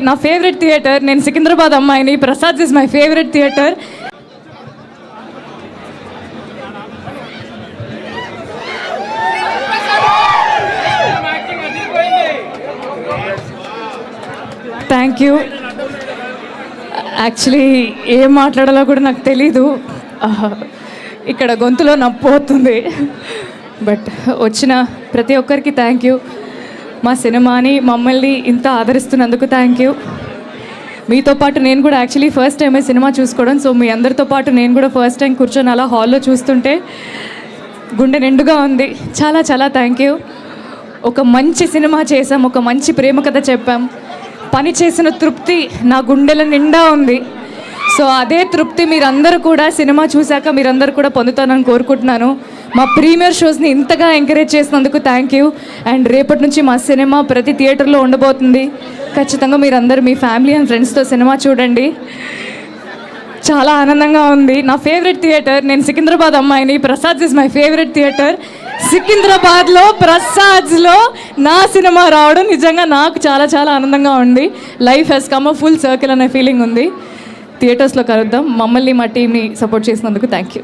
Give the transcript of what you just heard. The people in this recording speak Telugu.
నా ఫేవరెట్ థియేటర్, నేను సికింద్రాబాద్ అమ్మాయిని. Prasad is my favourite theatre. Thank you. Actually ఏం మాట్లాడాలో కూడా నాకు తెలీదు, ఇక్కడ గొంతులో నొప్పి అవుతుంది. బట్ వచ్చిన ప్రతి ఒక్కరికి థ్యాంక్ యూ. మా సినిమాని మమ్మల్ని ఇంత ఆదరిస్తున్నందుకు థ్యాంక్ యూ. మీతో పాటు నేను కూడా యాక్చువల్లీ ఫస్ట్ టైమే సినిమా చూసుకోవడం. సో మీ అందరితో పాటు నేను కూడా ఫస్ట్ టైం కూర్చొని అలా హాల్లో చూస్తుంటే గుండె నిండుగా ఉంది. చాలా చాలా థ్యాంక్ యూ. ఒక మంచి సినిమా చేసాం, ఒక మంచి ప్రేమ కథ చెప్పాం. పని చేసిన తృప్తి నా గుండెల నిండా ఉంది. సో అదే తృప్తి మీరందరూ కూడా సినిమా చూశాక మీరందరూ కూడా పొందుతానని కోరుకుంటున్నాను. మా ప్రీమియర్ షోస్ని ఇంతగా ఎంకరేజ్ చేసినందుకు థ్యాంక్ యూ. అండ్ రేపటి నుంచి మా సినిమా ప్రతి థియేటర్లో ఉండబోతుంది. ఖచ్చితంగా మీరందరూ మీ ఫ్యామిలీ అండ్ ఫ్రెండ్స్తో సినిమా చూడండి. చాలా ఆనందంగా ఉంది. నా ఫేవరెట్ థియేటర్, నేను సికింద్రాబాద్ అమ్మాయిని. Prasad is my favourite theatre. సికింద్రాబాద్లో ప్రసాద్లో నా సినిమా రావడం నిజంగా నాకు చాలా చాలా ఆనందంగా ఉంది. Life has come a full circle అనే ఫీలింగ్ ఉంది. థియేటర్స్లో కలుద్దాం. మమ్మల్ని మా టీమ్ని సపోర్ట్ చేసినందుకు థ్యాంక్ యూ.